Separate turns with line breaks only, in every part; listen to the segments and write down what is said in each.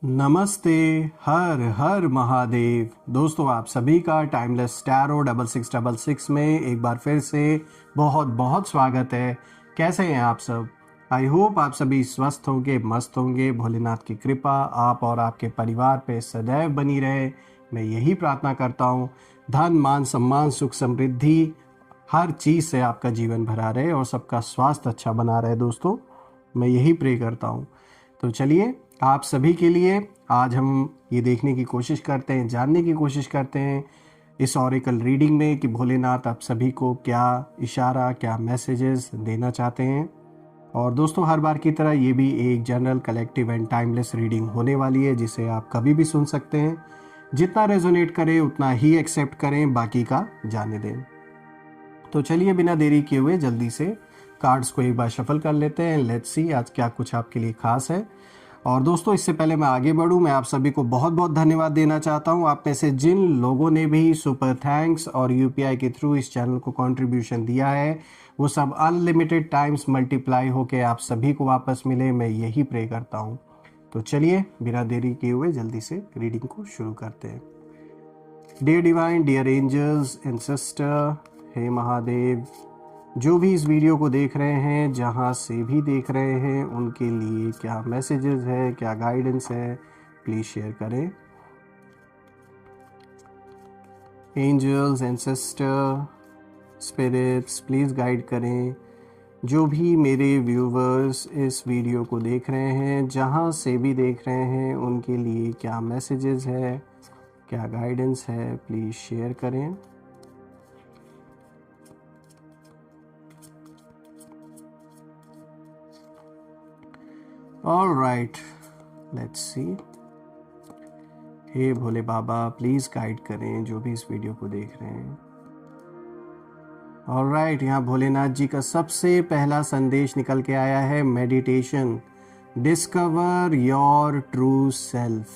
नमस्ते। हर हर महादेव। दोस्तों, आप सभी का टाइमलेस टैरो 6666 में एक बार फिर से बहुत बहुत स्वागत है। कैसे हैं आप सब? आई होप आप सभी स्वस्थ होंगे, मस्त होंगे। भोलेनाथ की कृपा आप और आपके परिवार पे सदैव बनी रहे, मैं यही प्रार्थना करता हूँ। धन मान सम्मान सुख समृद्धि हर चीज़ से आपका जीवन भरा रहे और सबका स्वास्थ्य अच्छा बना रहे। दोस्तों, मैं यही प्रे करता हूँ। तो चलिए, आप सभी के लिए आज हम ये देखने की कोशिश करते हैं, जानने की कोशिश करते हैं इस ऑरेकल रीडिंग में कि भोलेनाथ आप सभी को क्या इशारा, क्या मैसेजेस देना चाहते हैं। और दोस्तों, हर बार की तरह ये भी एक general, collective and timeless reading होने वाली है, जिसे आप कभी भी सुन सकते हैं। जितना रेजोनेट करे उतना ही एक्सेप्ट करें, बाकी का जाने दें। तो चलिए, बिना देरी किए हुए जल्दी से कार्ड्स को एक बार शफल कर लेते हैं। लेट्स सी आज क्या कुछ आपके लिए खास है। और दोस्तों, इससे पहले मैं आगे बढ़ूं, मैं आप सभी को बहुत बहुत धन्यवाद देना चाहता हूं। आप में से जिन लोगों ने भी सुपर थैंक्स और यूपीआई के थ्रू इस चैनल को कंट्रीब्यूशन दिया है, वो सब अनलिमिटेड टाइम्स मल्टीप्लाई होके आप सभी को वापस मिले, मैं यही प्रे करता हूं। तो चलिए, बिना देरी किए हुए जल्दी से रीडिंग को शुरू करते हैं। Dear divine, dear angels and sister, हे महादेव, जो भी इस वीडियो को देख रहे हैं, जहाँ से भी देख रहे हैं, उनके लिए क्या मैसेजेस है, क्या गाइडेंस है, प्लीज़ शेयर करें। Angels and sister, spirits, please guide करें जो भी मेरे व्यूवर्स इस वीडियो को देख रहे हैं, जहाँ से भी देख रहे हैं, उनके लिए क्या मैसेजेस है, क्या गाइडेंस है, प्लीज़ शेयर करें। All right, let's see. हे भोले बाबा, प्लीज़ गाइड करें जो भी इस वीडियो को देख रहे हैं। ऑल राइट, यहाँ भोलेनाथ जी का सबसे पहला संदेश निकल के आया है, meditation, discover your true self.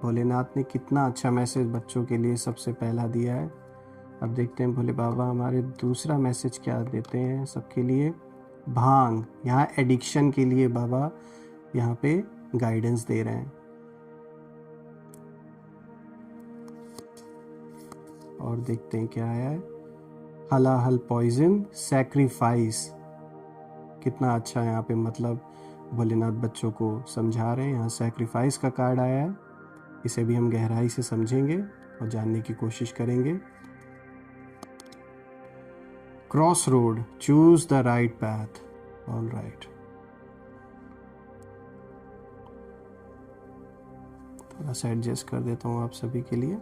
Bholenath ने कितना अच्छा मैसेज बच्चों के लिए सबसे पहला दिया है। अब देखते हैं भोले बाबा हमारे दूसरा मैसेज क्या देते हैं सबके लिए। भांग, यहाँ एडिक्शन के लिए बाबा यहाँ पे गाइडेंस दे रहे हैं। और देखते हैं क्या आया है। हलाहल पॉइजन, सैक्रिफाइस। कितना अच्छा यहाँ पे मतलब भोलेनाथ बच्चों को समझा रहे हैं। यहाँ सैक्रिफाइस का कार्ड आया है, इसे भी हम गहराई से समझेंगे और जानने की कोशिश करेंगे। Cross road, choose the right path. All right, थोड़ा सा एडजस्ट कर देता हूँ आप सभी के लिए।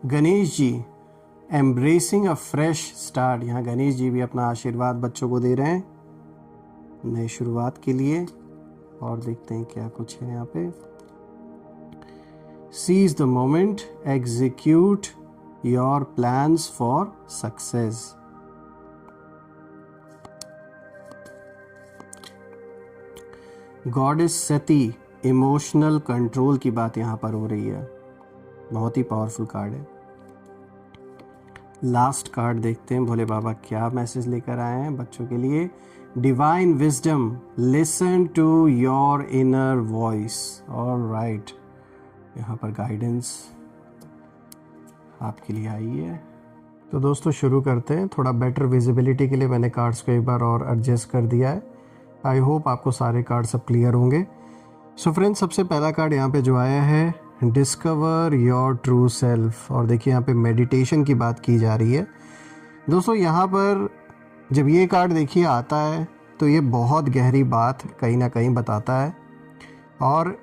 गणेश जी, एम्ब्रेसिंग अ फ्रेश स्टार्ट। यहाँ गणेश जी भी अपना आशीर्वाद बच्चों को दे रहे हैं नई शुरुआत के लिए। और देखते हैं क्या कुछ है यहाँ पे। Seize the moment, execute your plans for success. Goddess Sati, emotional control की बात यहाँ पर हो रही है। बहुत ही पावरफुल कार्ड है। लास्ट कार्ड देखते हैं भोले बाबा क्या मैसेज लेकर आए हैं बच्चों के लिए। Divine wisdom, listen to your inner voice. All right, यहाँ पर गाइडेंस आपके लिए आई है। तो दोस्तों, शुरू करते हैं। थोड़ा बेटर विजिबिलिटी के लिए मैंने कार्ड्स को एक बार और एडजस्ट कर दिया है। आई होप आपको सारे कार्ड सब क्लियर होंगे। सो फ्रेंड्स, सबसे पहला कार्ड यहाँ पे जो आया है, डिस्कवर योर ट्रू सेल्फ। और देखिए यहाँ पे मेडिटेशन की बात की जा रही है। दोस्तों, यहाँ पर जब ये कार्ड देखिए आता है तो ये बहुत गहरी बात कहीं ना कहीं बताता है। और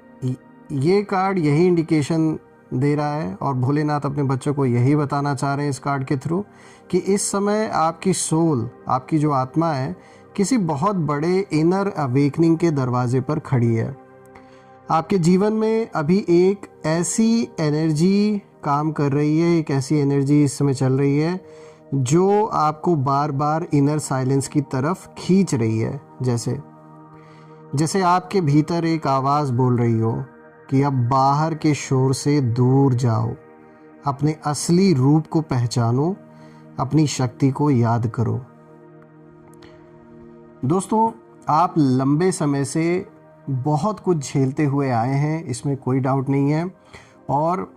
ये कार्ड यही इंडिकेशन दे रहा है, और भोलेनाथ अपने बच्चों को यही बताना चाह रहे हैं इस कार्ड के थ्रू, कि इस समय आपकी सोल, आपकी जो आत्मा है, किसी बहुत बड़े इनर अवेकनिंग के दरवाजे पर खड़ी है। आपके जीवन में अभी एक ऐसी एनर्जी काम कर रही है, एक ऐसी एनर्जी इस समय चल रही है जो आपको बार बार इनर साइलेंस की तरफ खींच रही है। जैसे आपके भीतर एक आवाज़ बोल रही हो कि अब बाहर के शोर से दूर जाओ, अपने असली रूप को पहचानो, अपनी शक्ति को याद करो। दोस्तों, आप लंबे समय से बहुत कुछ झेलते हुए आए हैं, इसमें कोई डाउट नहीं है। और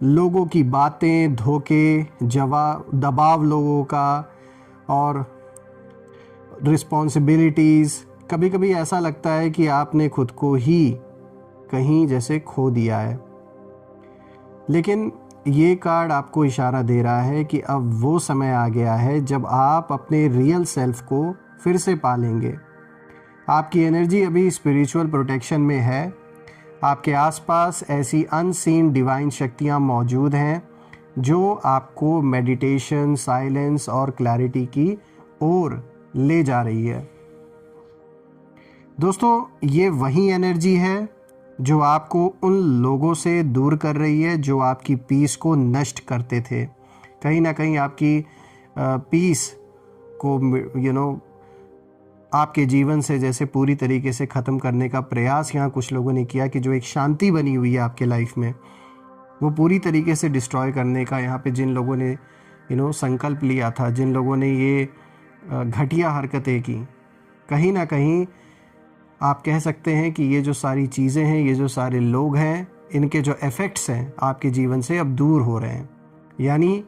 लोगों की बातें, धोखे, दबाव लोगों का और रिस्पॉन्सिबिलिटीज़, कभी कभी ऐसा लगता है कि आपने खुद को ही कहीं जैसे खो दिया है। लेकिन ये कार्ड आपको इशारा दे रहा है कि अब वो समय आ गया है जब आप अपने रियल सेल्फ को फिर से पालेंगे। आपकी एनर्जी अभी स्पिरिचुअल प्रोटेक्शन में है। आपके आसपास ऐसी अनसीन डिवाइन शक्तियाँ मौजूद हैं जो आपको मेडिटेशन, साइलेंस और क्लैरिटी की ओर ले जा रही है। दोस्तों, ये वही एनर्जी है जो आपको उन लोगों से दूर कर रही है जो आपकी पीस को नष्ट करते थे। कहीं ना कहीं आपकी पीस को आपके जीवन से जैसे पूरी तरीके से ख़त्म करने का प्रयास यहाँ कुछ लोगों ने किया कि जो एक शांति बनी हुई है आपके लाइफ में, वो पूरी तरीके से डिस्ट्रॉय करने का यहाँ पे जिन लोगों ने संकल्प लिया था, जिन लोगों ने ये घटिया हरकतें की, कहीं ना कहीं आप कह सकते हैं कि ये जो सारी चीज़ें हैं, ये जो सारे लोग हैं, इनके जो इफ़ेक्ट्स हैं आपके जीवन से अब दूर हो रहे हैं। यानी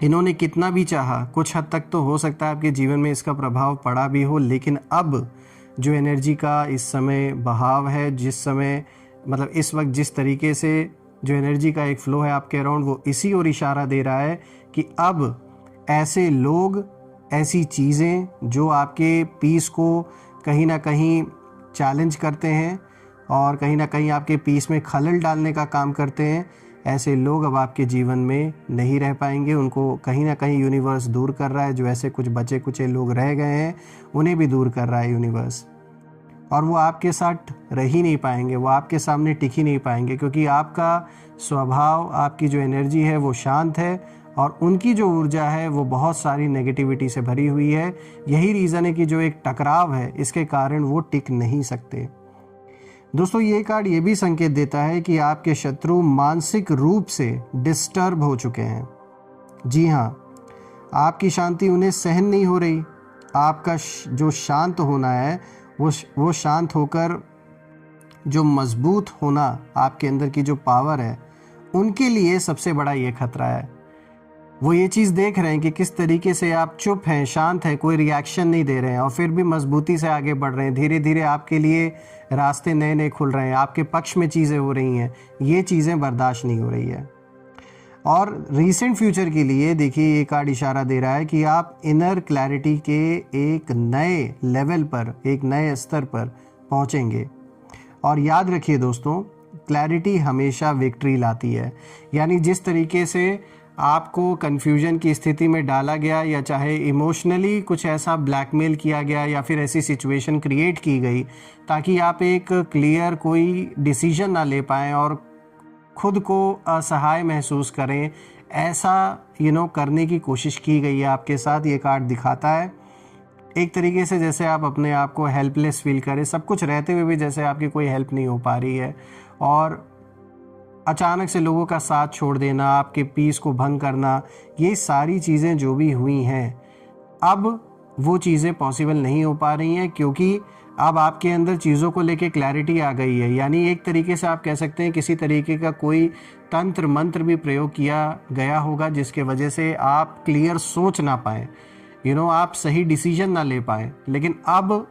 इन्होंने कितना भी चाहा, कुछ हद तक तो हो सकता है आपके जीवन में इसका प्रभाव पड़ा भी हो, लेकिन अब जो एनर्जी का इस समय बहाव है, जिस समय मतलब इस वक्त जिस तरीके से जो एनर्जी का एक फ़्लो है आपके अराउंड, वो इसी ओर इशारा दे रहा है कि अब ऐसे लोग, ऐसी चीज़ें जो आपके पीस को कहीं ना कहीं चैलेंज करते हैं और कहीं ना कहीं आपके पीस में खलल डालने का काम करते हैं, ऐसे लोग अब आपके जीवन में नहीं रह पाएंगे। उनको कहीं ना कहीं यूनिवर्स दूर कर रहा है। जो ऐसे कुछ बचे कुचे लोग रह गए हैं, उन्हें भी दूर कर रहा है यूनिवर्स। और वो आपके साथ रह ही नहीं पाएंगे, वो आपके सामने टिक ही नहीं पाएंगे, क्योंकि आपका स्वभाव, आपकी जो एनर्जी है वो शांत है और उनकी जो ऊर्जा है वो बहुत सारी नेगेटिविटी से भरी हुई है। यही रीज़न है कि जो एक टकराव है, इसके कारण वो टिक नहीं सकते। दोस्तों, ये कार्ड ये भी संकेत देता है कि आपके शत्रु मानसिक रूप से डिस्टर्ब हो चुके हैं। जी हाँ, आपकी शांति उन्हें सहन नहीं हो रही। आपका जो शांत होना है वो शांत होकर जो मजबूत होना, आपके अंदर की जो पावर है, उनके लिए सबसे बड़ा ये खतरा है। वो ये चीज़ देख रहे हैं कि किस तरीके से आप चुप हैं, शांत हैं, कोई रिएक्शन नहीं दे रहे हैं और फिर भी मजबूती से आगे बढ़ रहे हैं। धीरे धीरे आपके लिए रास्ते नए नए खुल रहे हैं, आपके पक्ष में चीज़ें हो रही हैं। ये चीज़ें बर्दाश्त नहीं हो रही है। और रीसेंट फ्यूचर के लिए देखिए, ये कार्ड इशारा दे रहा है कि आप इनर क्लैरिटी के एक नए लेवल पर, एक नए स्तर पर पहुँचेंगे। और याद रखिए दोस्तों, क्लैरिटी हमेशा विक्ट्री लाती है। यानी जिस तरीके से आपको कन्फ्यूजन की स्थिति में डाला गया, या चाहे इमोशनली कुछ ऐसा ब्लैकमेल किया गया या फिर ऐसी सिचुएशन क्रिएट की गई ताकि आप एक क्लियर कोई डिसीजन ना ले पाएँ और खुद को असहाय महसूस करें, ऐसा करने की कोशिश की गई है आपके साथ। ये कार्ड दिखाता है एक तरीके से जैसे आप अपने आप को हेल्पलेस फील करें, सब कुछ रहते हुए भी जैसे आपकी कोई हेल्प नहीं हो पा रही है, और अचानक से लोगों का साथ छोड़ देना, आपके पीस को भंग करना, ये सारी चीज़ें जो भी हुई हैं, अब वो चीज़ें पॉसिबल नहीं हो पा रही हैं, क्योंकि अब आपके अंदर चीज़ों को लेके क्लैरिटी आ गई है। यानी एक तरीके से आप कह सकते हैं किसी तरीके का कोई तंत्र मंत्र भी प्रयोग किया गया होगा जिसके वजह से आप क्लियर सोच ना पाएँ, आप सही डिसीजन ना ले पाएँ। लेकिन अब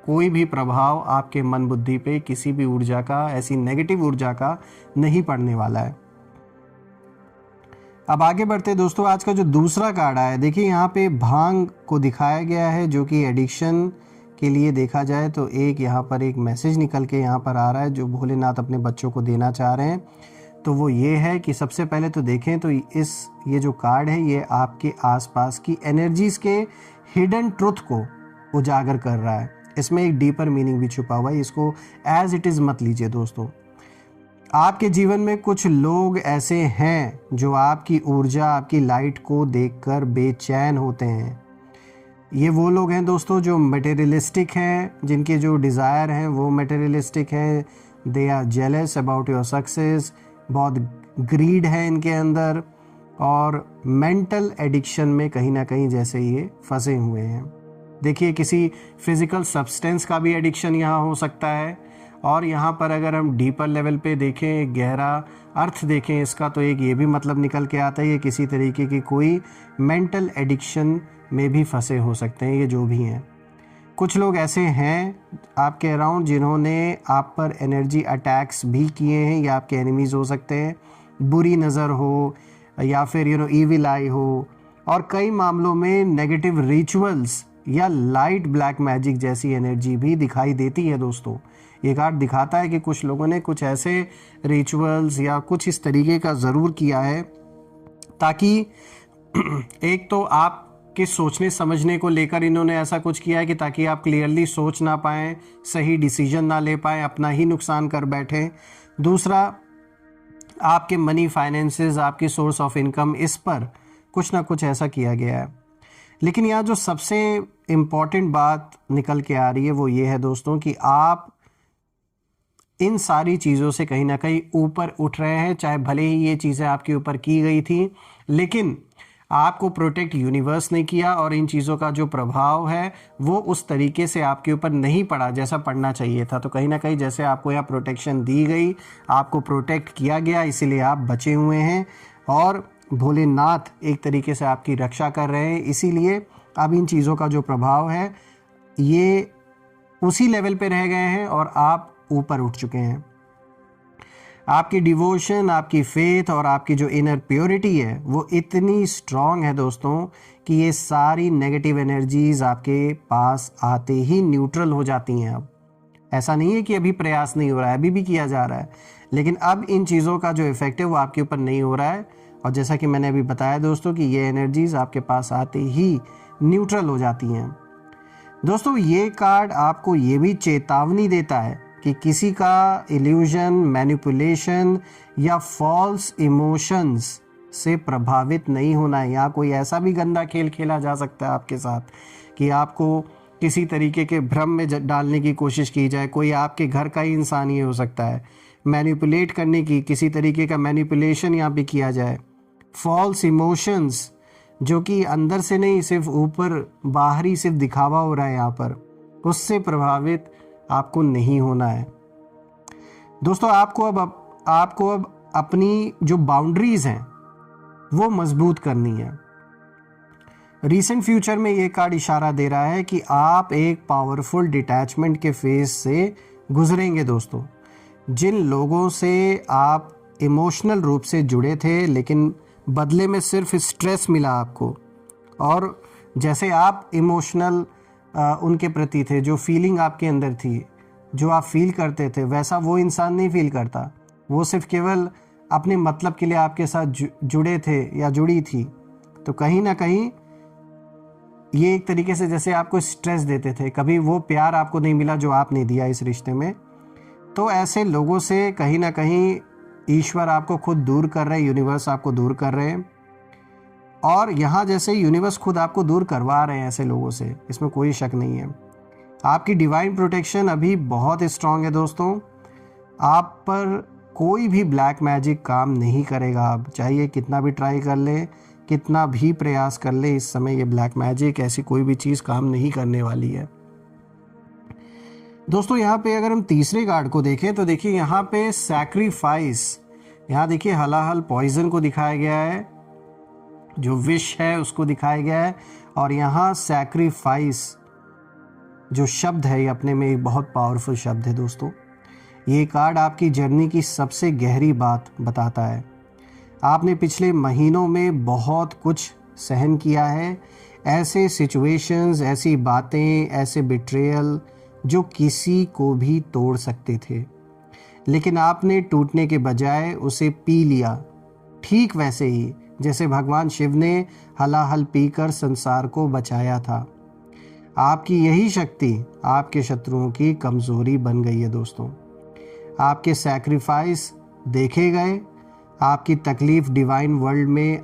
कोई भी प्रभाव आपके मन बुद्धि पे किसी भी ऊर्जा का, ऐसी नेगेटिव ऊर्जा का नहीं पड़ने वाला है। अब आगे बढ़ते दोस्तों, आज का जो दूसरा कार्ड आया है, देखिए यहाँ पे भांग को दिखाया गया है, जो कि एडिक्शन के लिए देखा जाए तो एक यहाँ पर एक मैसेज निकल के यहाँ पर आ रहा है जो भोलेनाथ अपने बच्चों को देना चाह रहे हैं। तो वो ये है कि सबसे पहले तो देखें तो ये जो कार्ड है, ये आपके आसपास की एनर्जीज के हिडन ट्रुथ को उजागर कर रहा है। इसमें एक डीपर मीनिंग भी छुपा हुआ है, इसको एज इट इज़ मत लीजिए दोस्तों। आपके जीवन में कुछ लोग ऐसे हैं जो आपकी ऊर्जा, आपकी लाइट को देखकर बेचैन होते हैं। ये वो लोग हैं दोस्तों जो मटेरियलिस्टिक हैं, जिनके जो डिज़ायर हैं वो मटेरियलिस्टिक हैं। They are jealous about your success, बहुत ग्रीड है इनके अंदर, और मेंटल एडिक्शन में कहीं ना कहीं जैसे ये फंसे हुए हैं। देखिए किसी फिज़िकल सब्सटेंस का भी एडिक्शन यहाँ हो सकता है। और यहाँ पर अगर हम डीपर लेवल पे देखें, गहरा अर्थ देखें इसका, तो एक ये भी मतलब निकल के आता है ये किसी तरीके की कोई मेंटल एडिक्शन में भी फंसे हो सकते हैं ये जो भी हैं। कुछ लोग ऐसे हैं आपके अराउंड जिन्होंने आप पर एनर्जी अटैक्स भी किए हैं, या आपके एनिमीज़ हो सकते हैं, बुरी नज़र हो या फिर ईविल आई हो। और कई मामलों में नेगेटिव रिचुअल्स या लाइट ब्लैक मैजिक जैसी एनर्जी भी दिखाई देती है दोस्तों। ये कार्ड दिखाता है कि कुछ लोगों ने कुछ ऐसे रिचुअल्स या कुछ इस तरीके का ज़रूर किया है ताकि एक तो आपके सोचने समझने को लेकर इन्होंने ऐसा कुछ किया है कि ताकि आप क्लियरली सोच ना पाएँ, सही डिसीजन ना ले पाएँ, अपना ही नुकसान कर बैठें। दूसरा, आपके मनी फाइनेंसेस, आपकी सोर्स ऑफ इनकम, इस पर कुछ ना कुछ ऐसा किया गया है। लेकिन यहाँ जो सबसे इम्पॉर्टेंट बात निकल के आ रही है वो ये है दोस्तों कि आप इन सारी चीज़ों से कहीं ना कहीं ऊपर उठ रहे हैं। चाहे भले ही ये चीज़ें आपके ऊपर की गई थी, लेकिन आपको प्रोटेक्ट यूनिवर्स ने किया और इन चीज़ों का जो प्रभाव है वो उस तरीके से आपके ऊपर नहीं पड़ा जैसा पड़ना चाहिए था। तो कहीं ना कहीं जैसे आपको यहाँ प्रोटेक्शन दी गई, आपको प्रोटेक्ट किया गया, इसीलिए आप बचे हुए हैं और भोलेनाथ एक तरीके से आपकी रक्षा कर रहे हैं। इसीलिए अब इन चीज़ों का जो प्रभाव है ये उसी लेवल पे रह गए हैं और आप ऊपर उठ चुके हैं। आपकी डिवोशन, आपकी फेथ और आपकी जो इनर प्योरिटी है वो इतनी स्ट्रांग है दोस्तों कि ये सारी नेगेटिव एनर्जीज आपके पास आते ही न्यूट्रल हो जाती हैं। अब ऐसा नहीं है कि अभी प्रयास नहीं हो रहा है, अभी भी किया जा रहा है, लेकिन अब इन चीज़ों का जो इफेक्ट है वो आपके ऊपर नहीं हो रहा है। और जैसा कि मैंने अभी बताया दोस्तों कि ये एनर्जीज आपके पास आते ही न्यूट्रल हो जाती हैं। दोस्तों ये कार्ड आपको ये भी चेतावनी देता है कि किसी का इल्यूजन, मैनिपुलेशन या फॉल्स इमोशंस से प्रभावित नहीं होना है। यहाँ कोई ऐसा भी गंदा खेल खेला जा सकता है आपके साथ कि आपको किसी तरीके के भ्रम में डालने की कोशिश की जाए। कोई आपके घर का ही इंसान ही हो सकता है, मैनिपुलेट करने की, किसी तरीके का मैनिपुलेशन यहाँ पे किया जाए। फॉल्स इमोशंस जो कि अंदर से नहीं, सिर्फ ऊपर बाहरी सिर्फ दिखावा हो रहा है यहाँ पर, उससे प्रभावित आपको नहीं होना है दोस्तों। आपको अब अपनी जो बाउंड्रीज हैं वो मजबूत करनी है। रीसेंट फ्यूचर में ये कार्ड इशारा दे रहा है कि आप एक पावरफुल डिटैचमेंट के फेज से गुजरेंगे दोस्तों। जिन लोगों से आप इमोशनल रूप से जुड़े थे लेकिन बदले में सिर्फ स्ट्रेस मिला आपको, और जैसे आप इमोशनल उनके प्रति थे, जो फीलिंग आपके अंदर थी, जो आप फील करते थे, वैसा वो इंसान नहीं फील करता। वो सिर्फ केवल अपने मतलब के लिए आपके साथ जुड़े थे या जुड़ी थी। तो कहीं ना कहीं ये एक तरीके से जैसे आपको स्ट्रेस देते थे, कभी वो प्यार आपको नहीं मिला जो आपने दिया इस रिश्ते में। तो ऐसे लोगों से कहीं ना कहीं ईश्वर आपको खुद दूर कर रहे हैं, यूनिवर्स आपको दूर कर रहे हैं। और यहाँ जैसे यूनिवर्स खुद आपको दूर करवा रहे हैं ऐसे लोगों से, इसमें कोई शक नहीं है। आपकी डिवाइन प्रोटेक्शन अभी बहुत स्ट्रांग है दोस्तों। आप पर कोई भी ब्लैक मैजिक काम नहीं करेगा। अब चाहिए कितना भी ट्राई कर ले, कितना भी प्रयास कर ले, इस समय ये ब्लैक मैजिक ऐसी कोई भी चीज़ काम नहीं करने वाली है दोस्तों। यहाँ पे अगर हम तीसरे कार्ड को देखें तो देखिए यहाँ पे सैक्रिफाइस, यहाँ देखिए हलाहल पॉइजन को दिखाया गया है, जो विश है उसको दिखाया गया है। और यहाँ सैक्रिफाइस जो शब्द है ये अपने में एक बहुत पावरफुल शब्द है दोस्तों। ये कार्ड आपकी जर्नी की सबसे गहरी बात बताता है। आपने पिछले महीनों में बहुत कुछ सहन किया है, ऐसे सिचुएशंस, ऐसी बातें, ऐसे बिट्रेयल जो किसी को भी तोड़ सकते थे, लेकिन आपने टूटने के बजाय उसे पी लिया, ठीक वैसे ही जैसे भगवान शिव ने हलाहल पीकर संसार को बचाया था। आपकी यही शक्ति आपके शत्रुओं की कमज़ोरी बन गई है दोस्तों। आपके सैक्रिफाइस देखे गए, आपकी तकलीफ़ डिवाइन वर्ल्ड में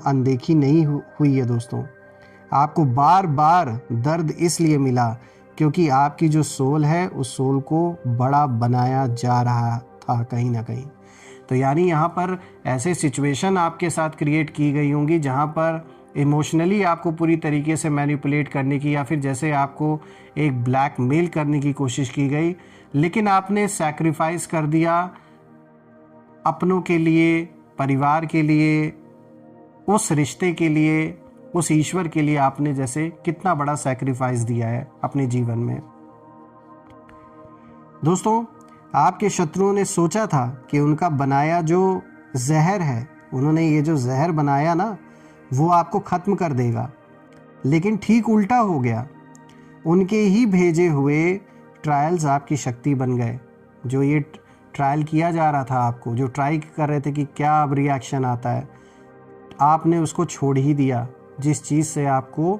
अनदेखी नहीं हुई है दोस्तों। आपको बार बार दर्द इसलिए मिला क्योंकि आपकी जो सोल है उस सोल को बड़ा बनाया जा रहा था कहीं ना कहीं। तो यानी यहाँ पर ऐसे सिचुएशन आपके साथ क्रिएट की गई होंगी जहाँ पर इमोशनली आपको पूरी तरीके से मैनिपुलेट करने की, या फिर जैसे आपको एक ब्लैकमेल करने की कोशिश की गई, लेकिन आपने सैक्रिफाइस कर दिया अपनों के लिए, परिवार के लिए, उस रिश्ते के लिए, उस ईश्वर के लिए। आपने जैसे कितना बड़ा सैक्रिफाइस दिया है अपने जीवन में। दोस्तों, आपके शत्रुओं ने सोचा था कि उनका बनाया जो जहर है, उन्होंने ये जो जहर बनाया ना, वो आपको ख़त्म कर देगा, लेकिन ठीक उल्टा हो गया। उनके ही भेजे हुए ट्रायल्स आपकी शक्ति बन गए। जो ये ट्रायल किया जा रहा था आपको, जो ट्राई कर रहे थे कि क्या अब रिएक्शन आता है, आपने उसको छोड़ ही दिया। जिस चीज़ से आपको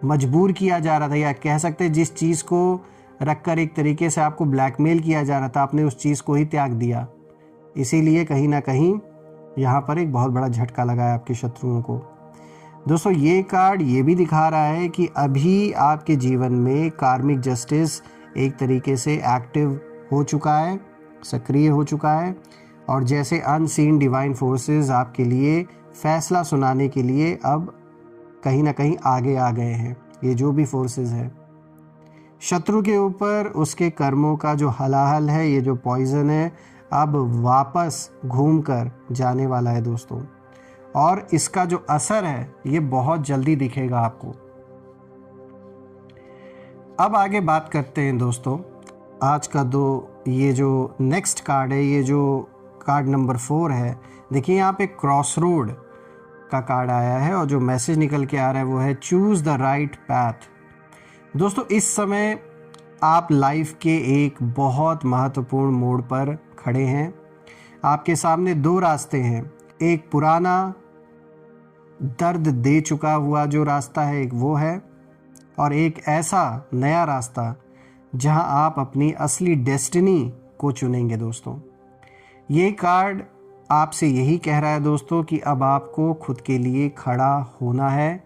मजबूर किया जा रहा था, या कह सकते हैं जिस चीज़ को रखकर एक तरीके से आपको ब्लैकमेल किया जा रहा था, आपने उस चीज़ को ही त्याग दिया। इसीलिए कहीं ना कहीं यहाँ पर एक बहुत बड़ा झटका लगा है आपके शत्रुओं को। दोस्तों, ये कार्ड ये भी दिखा रहा है कि अभी आपके जीवन में कार्मिक जस्टिस एक तरीके से एक्टिव हो चुका है, सक्रिय हो चुका है, और जैसे अनसीन डिवाइन फोर्सेस आपके लिए फैसला सुनाने के लिए अब कहीं ना कहीं आगे आ गए हैं। ये जो भी फोर्सेस है, शत्रु के ऊपर उसके कर्मों का जो हलाहल है, ये जो पॉइजन है, अब वापस घूमकर जाने वाला है दोस्तों। और इसका जो असर है ये बहुत जल्दी दिखेगा आपको। अब आगे बात करते हैं दोस्तों आज का ये जो नेक्स्ट कार्ड है, ये जो कार्ड नंबर 4 है। देखिए यहाँ पे क्रॉस रोड का कार्ड आया है, और जो मैसेज निकल के आ रहा है वो है चूज़ द राइट पैथ। दोस्तों, इस समय आप लाइफ के एक बहुत महत्वपूर्ण मोड़ पर खड़े हैं। आपके सामने 2 रास्ते हैं। एक पुराना दर्द दे चुका हुआ जो रास्ता है, एक वो है, और एक ऐसा नया रास्ता जहां आप अपनी असली डेस्टिनी को चुनेंगे। दोस्तों, ये कार्ड आपसे यही कह रहा है दोस्तों कि अब आपको खुद के लिए खड़ा होना है।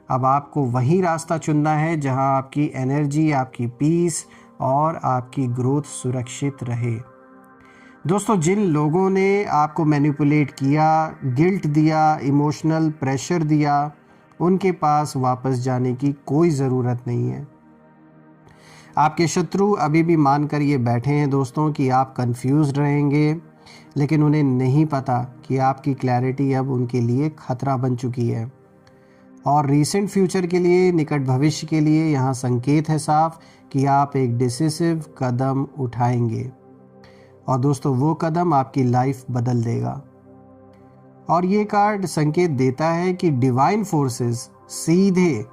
अब आपको वही रास्ता चुनना है जहां आपकी एनर्जी, आपकी पीस और आपकी ग्रोथ सुरक्षित रहे। दोस्तों, जिन लोगों ने आपको मैनिपुलेट किया, गिल्ट दिया, इमोशनल प्रेशर दिया, उनके पास वापस जाने की कोई ज़रूरत नहीं है। आपके शत्रु अभी भी मानकर ये बैठे हैं दोस्तों कि आप कंफ्यूज्ड रहेंगे, लेकिन उन्हें नहीं पता कि आपकी क्लैरिटी अब उनके लिए खतरा बन चुकी है। और रीसेंट फ्यूचर के लिए, निकट भविष्य के लिए यहाँ संकेत है साफ कि आप एक डिसिसिव कदम उठाएंगे, और दोस्तों वो कदम आपकी लाइफ बदल देगा। और ये कार्ड संकेत देता है कि डिवाइन फोर्सेस सीधे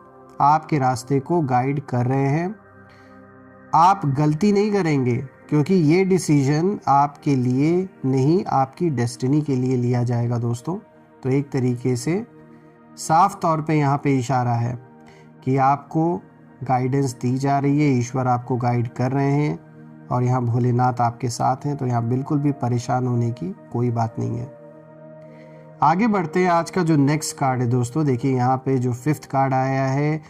आपके रास्ते को गाइड कर रहे हैं। आप गलती नहीं करेंगे, क्योंकि ये डिसीजन आपके लिए नहीं, आपकी डेस्टिनी के लिए लिया जाएगा दोस्तों। तो एक तरीके से साफ तौर पे यहाँ पे इशारा है कि आपको गाइडेंस दी जा रही है, ईश्वर आपको गाइड कर रहे हैं, और यहाँ भोलेनाथ आपके साथ हैं। तो यहाँ बिल्कुल भी परेशान होने की कोई बात नहीं है। आगे बढ़ते हैं। आज का जो नेक्स्ट कार्ड है दोस्तों, देखिए यहाँ पे जो 5th कार्ड आया है,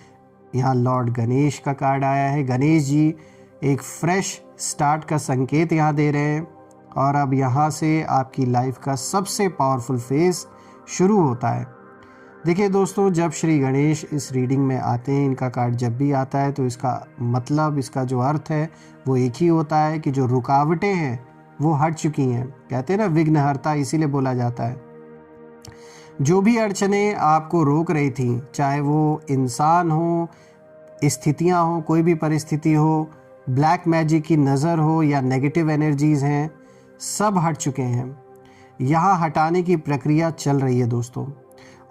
यहाँ लॉर्ड गणेश का कार्ड आया है। गणेश जी एक फ्रेश स्टार्ट का संकेत यहाँ दे रहे हैं, और अब यहाँ से आपकी लाइफ का सबसे पावरफुल फेज शुरू होता है। देखिए दोस्तों, जब श्री गणेश इस रीडिंग में आते हैं, इनका कार्ड जब भी आता है, तो इसका मतलब, इसका जो अर्थ है वो एक ही होता है कि जो रुकावटें हैं वो हट चुकी हैं। कहते हैं ना, विघ्नहर्ता इसीलिए बोला जाता है। जो भी अड़चनें आपको रोक रही थी, चाहे वो इंसान हो, स्थितियां हो, कोई भी परिस्थिति हो, ब्लैक मैजिक की नज़र हो या नेगेटिव एनर्जीज़ हैं, सब हट चुके हैं। यहाँ हटाने की प्रक्रिया चल रही है दोस्तों,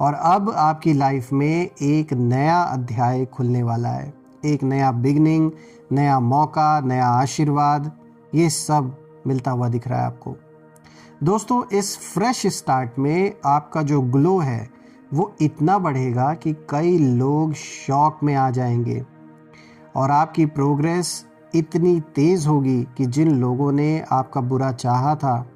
और अब आपकी लाइफ में एक नया अध्याय खुलने वाला है। एक नया बिगनिंग, नया मौका, नया आशीर्वाद, ये सब मिलता हुआ दिख रहा है आपको। दोस्तों, इस फ्रेश स्टार्ट में आपका जो ग्लो है वो इतना बढ़ेगा कि कई लोग शॉक में आ जाएंगे, और आपकी प्रोग्रेस इतनी तेज़ होगी कि जिन लोगों ने आपका बुरा चाहा था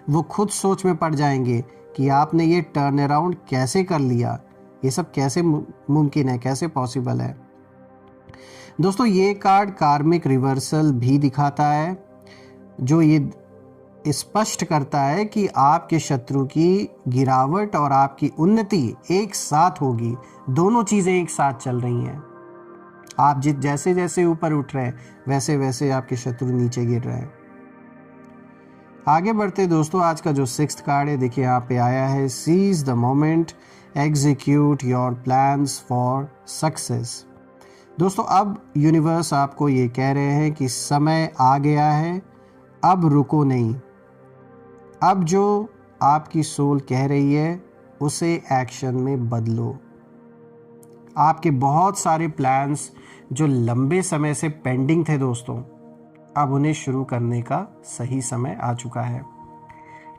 वो खुद सोच में पड़ जाएंगे कि आपने ये टर्न अराउंड कैसे कर लिया, ये सब कैसे मुमकिन है, कैसे पॉसिबल है। दोस्तों, ये कार्ड कार्मिक रिवर्सल भी दिखाता है। जो ये स्पष्ट करता है कि आपके शत्रु की गिरावट और आपकी उन्नति एक साथ होगी। दोनों चीज़ें एक साथ चल रही हैं। आप जैसे जैसे ऊपर उठ रहे हैं वैसे वैसे आपके शत्रु नीचे गिर रहे हैं। आगे बढ़ते दोस्तों, आज का जो 6th कार्ड है देखिए यहाँ पे आया है, seize the moment, execute your plans for success. दोस्तों अब यूनिवर्स आपको ये कह रहे हैं कि समय आ गया है, अब रुको नहीं। अब जो आपकी सोल कह रही है उसे एक्शन में बदलो। आपके बहुत सारे प्लान्स जो लंबे समय से पेंडिंग थे दोस्तों, अब उन्हें शुरू करने का सही समय आ चुका है।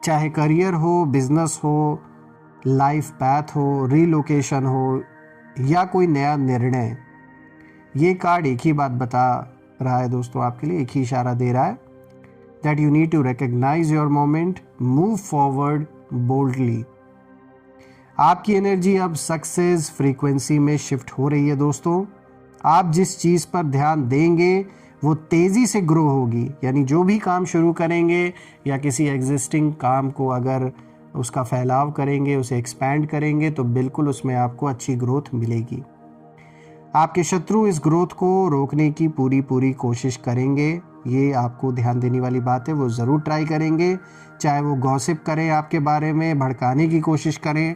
चाहे करियर हो, बिजनेस हो, लाइफ पैथ हो, रीलोकेशन हो या कोई नया निर्णय, ये कार्ड एक ही बात बता रहा है दोस्तों आपके लिए, एक ही इशारा दे रहा है that you need to recognize your moment, move forward boldly। आपकी एनर्जी अब सक्सेस फ्रीक्वेंसी में शिफ्ट हो रही है दोस्तों। आप जिस चीज़ पर ध्यान देंगे वो तेज़ी से ग्रो होगी, यानी जो भी काम शुरू करेंगे या किसी एग्जिस्टिंग काम को अगर उसका फैलाव करेंगे, उसे एक्सपैंड करेंगे तो बिल्कुल उसमें आपको अच्छी ग्रोथ मिलेगी। आपके शत्रु इस ग्रोथ को रोकने की पूरी कोशिश करेंगे, ये आपको ध्यान देने वाली बात है। वो ज़रूर ट्राई करेंगे, चाहे वो गॉसिप करें आपके बारे में, भड़काने की कोशिश करें,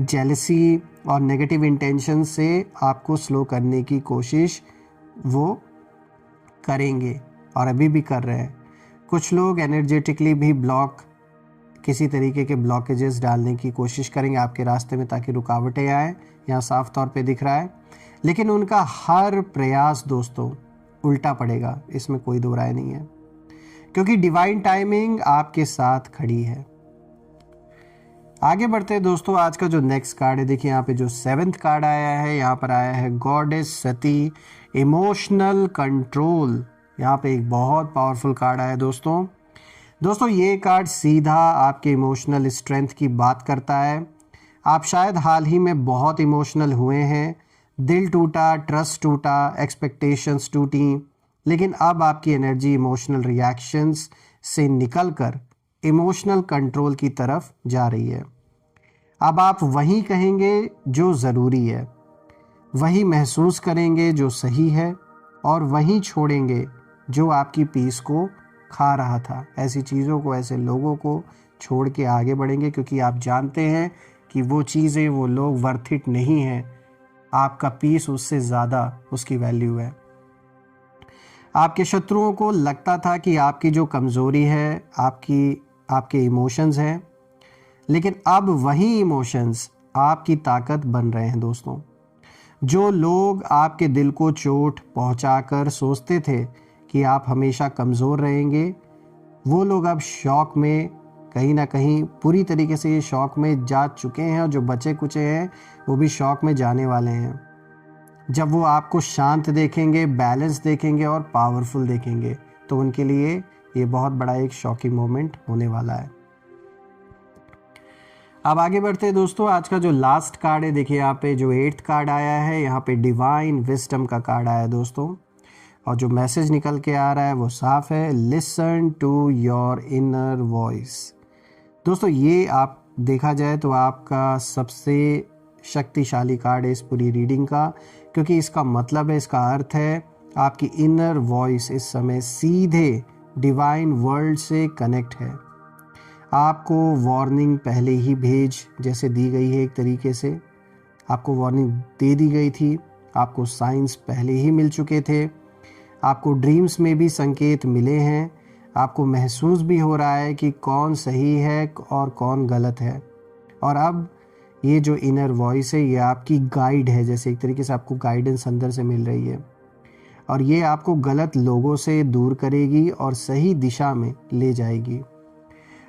जेलसी और नेगेटिव इंटेंशन से आपको स्लो करने की कोशिश वो करेंगे और अभी भी कर रहे हैं। कुछ लोग एनर्जेटिकली भी किसी तरीके के ब्लॉकेजेस डालने की कोशिश करेंगे आपके रास्ते में ताकि रुकावटें आए, यहाँ साफ तौर पे दिख रहा है। लेकिन उनका हर प्रयास दोस्तों उल्टा पड़ेगा, इसमें कोई दो राय नहीं है, क्योंकि डिवाइन टाइमिंग आपके साथ खड़ी है। आगे बढ़ते हैं दोस्तों, आज का जो नेक्स्ट कार्ड है देखिए यहाँ पे जो 7th कार्ड आया है, यहाँ पर आया है गॉडेस सती, इमोशनल कंट्रोल। यहाँ पे एक बहुत पावरफुल कार्ड आया है दोस्तों ये कार्ड सीधा आपके इमोशनल स्ट्रेंथ की बात करता है। आप शायद हाल ही में बहुत इमोशनल हुए हैं, दिल टूटा, ट्रस्ट टूटा, एक्सपेक्टेशंस टूटी, लेकिन अब आपकी एनर्जी इमोशनल रिएक्शंस से निकलकर इमोशनल कंट्रोल की तरफ जा रही है। अब आप वही कहेंगे जो ज़रूरी है, वही महसूस करेंगे जो सही है, और वही छोड़ेंगे जो आपकी पीस को खा रहा था। ऐसी चीज़ों को, ऐसे लोगों को छोड़ के आगे बढ़ेंगे, क्योंकि आप जानते हैं कि वो चीज़ें, वो लोग वर्थ इट नहीं हैं। आपका पीस उससे ज़्यादा उसकी वैल्यू है। आपके शत्रुओं को लगता था कि आपकी जो कमज़ोरी है आपके इमोशंस हैं, लेकिन अब वही इमोशंस आपकी ताकत बन रहे हैं दोस्तों। जो लोग आपके दिल को चोट पहुंचाकर सोचते थे कि आप हमेशा कमज़ोर रहेंगे, वो लोग अब शौक में कहीं ना कहीं पूरी तरीके से ये शौक में जा चुके हैं, और जो बचे कुचे हैं वो भी शौक में जाने वाले हैं। जब वो आपको शांत देखेंगे, बैलेंस देखेंगे और पावरफुल देखेंगे, तो उनके लिए ये बहुत बड़ा एक शॉकिंग मोमेंट होने वाला है। अब आगे बढ़ते हैं दोस्तों, आज का जो लास्ट कार्ड है देखिए यहाँ पे जो 8th कार्ड आया है, यहाँ पे डिवाइन विजडम का कार्ड आया है दोस्तों, और जो मैसेज निकल के आ रहा है वो साफ है, listen to your inner voice. दोस्तों ये आप देखा जाए तो आपका सबसे शक्तिशाली कार्ड है इस पूरी रीडिंग का, क्योंकि इसका मतलब है, इसका अर्थ है आपकी इनर वॉइस इस समय सीधे डिवाइन वर्ल्ड से कनेक्ट है। आपको वार्निंग पहले ही जैसे दी गई है, एक तरीके से आपको वार्निंग दे दी गई थी, आपको साइंस पहले ही मिल चुके थे, आपको ड्रीम्स में भी संकेत मिले हैं, आपको महसूस भी हो रहा है कि कौन सही है और कौन गलत है। और अब ये जो इनर वॉइस है ये आपकी गाइड है, जैसे एक तरीके से आपको गाइडेंस अंदर से मिल रही है, और ये आपको गलत लोगों से दूर करेगी और सही दिशा में ले जाएगी।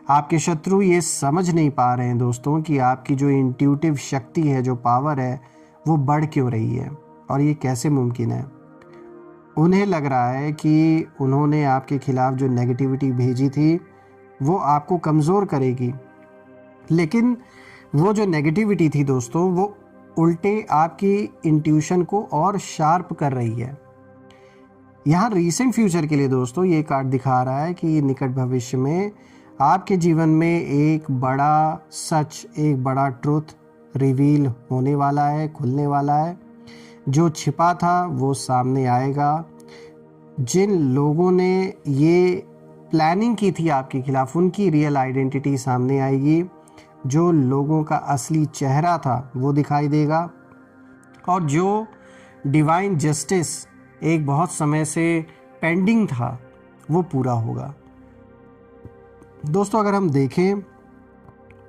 आपके शत्रु ये समझ नहीं पा रहे हैं दोस्तों कि आपकी जो इंट्यूटिव शक्ति है, जो पावर है, वो बढ़ क्यों रही है और ये कैसे मुमकिन है। उन्हें लग रहा है कि उन्होंने आपके खिलाफ जो नेगेटिविटी भेजी थी वो आपको कमज़ोर करेगी, लेकिन वो जो नेगेटिविटी थी दोस्तों वो उल्टे आपकी इंट्यूशन को और शार्प कर रही है। यहाँ रीसेंट फ्यूचर के लिए दोस्तों ये कार्ड दिखा रहा है कि निकट भविष्य में आपके जीवन में एक बड़ा सच, एक बड़ा ट्रुथ रिवील होने वाला है, खुलने वाला है। जो छिपा था वो सामने आएगा। जिन लोगों ने ये प्लानिंग की थी आपके खिलाफ, उनकी रियल आइडेंटिटी सामने आएगी। जो लोगों का असली चेहरा था वो दिखाई देगा, और जो डिवाइन जस्टिस एक बहुत समय से पेंडिंग था वो पूरा होगा। दोस्तों, अगर हम देखें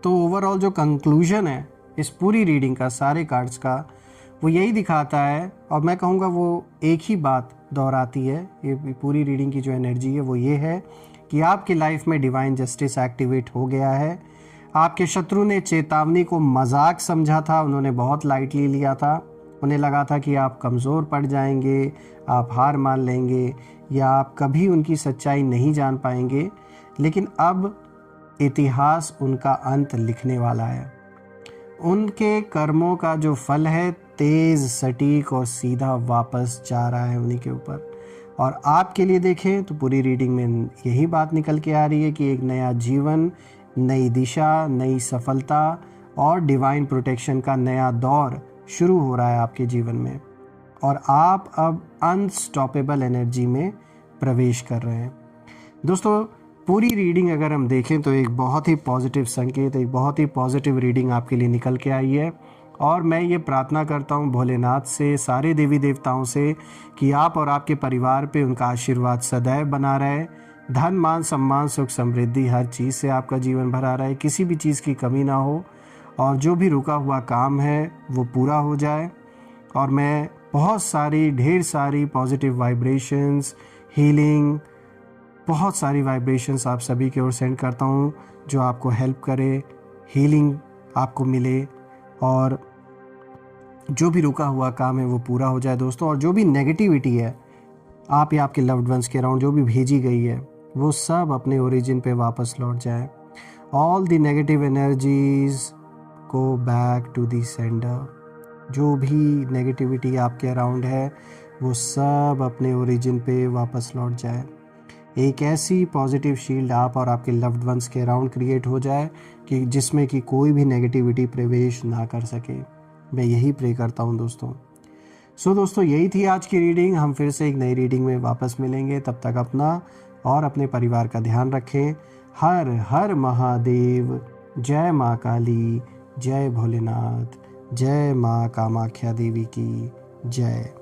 तो ओवरऑल जो कंक्लूजन है इस पूरी रीडिंग का, सारे कार्ड्स का, वो यही दिखाता है, और मैं कहूँगा वो एक ही बात दोहराती है। ये पूरी रीडिंग की जो एनर्जी है वो ये है कि आपकी लाइफ में डिवाइन जस्टिस एक्टिवेट हो गया है। आपके शत्रु ने चेतावनी को मजाक समझा था, उन्होंने बहुत लाइटली लिया था। उन्हें लगा था कि आप कमज़ोर पड़ जाएंगे, आप हार मान लेंगे, या आप कभी उनकी सच्चाई नहीं जान पाएंगे। लेकिन अब इतिहास उनका अंत लिखने वाला है। उनके कर्मों का जो फल है तेज़, सटीक और सीधा वापस जा रहा है उन्हीं के ऊपर। और आपके लिए देखें तो पूरी रीडिंग में यही बात निकल के आ रही है कि एक नया जीवन, नई दिशा, नई सफलता और डिवाइन प्रोटेक्शन का नया दौर शुरू हो रहा है आपके जीवन में, और आप अब अनस्टॉपेबल एनर्जी में प्रवेश कर रहे हैं। दोस्तों, पूरी रीडिंग अगर हम देखें तो एक बहुत ही पॉजिटिव संकेत, एक बहुत ही पॉजिटिव रीडिंग आपके लिए निकल के आई है। और मैं ये प्रार्थना करता हूँ भोलेनाथ से, सारे देवी देवताओं से, कि आप और आपके परिवार पे उनका आशीर्वाद सदैव बना रहे। धन, मान, सम्मान, सुख, समृद्धि, हर चीज़ से आपका जीवन भरा रहे, किसी भी चीज़ की कमी ना हो, और जो भी रुका हुआ काम है वो पूरा हो जाए। और मैं बहुत सारी, ढेर सारी पॉजिटिव वाइब्रेशंस, हीलिंग, बहुत सारी वाइब्रेशंस आप सभी की ओर सेंड करता हूँ, जो आपको हेल्प करे, हीलिंग आपको मिले, और जो भी रुका हुआ काम है वो पूरा हो जाए दोस्तों। और जो भी नेगेटिविटी है आप या आपके लव्ड वंस के अराउंड जो भी भेजी गई है, वो सब अपने ओरिजिन पे वापस लौट जाए। All the negative energies go back to the sender. जो भी नेगेटिविटी आपके अराउंड है वो सब अपने ओरिजिन पे वापस लौट जाए। एक ऐसी पॉजिटिव शील्ड आप और आपके लव्ड वंस के अराउंड क्रिएट हो जाए कि जिसमें कि कोई भी नेगेटिविटी प्रवेश ना कर सके। मैं यही प्रे करता हूँ दोस्तों। सो दोस्तों, यही थी आज की रीडिंग। हम फिर से एक नई रीडिंग में वापस मिलेंगे। तब तक अपना और अपने परिवार का ध्यान रखें। हर हर महादेव। जय माँ काली, जय भोलेनाथ, जय माँ कामाख्या देवी की जय।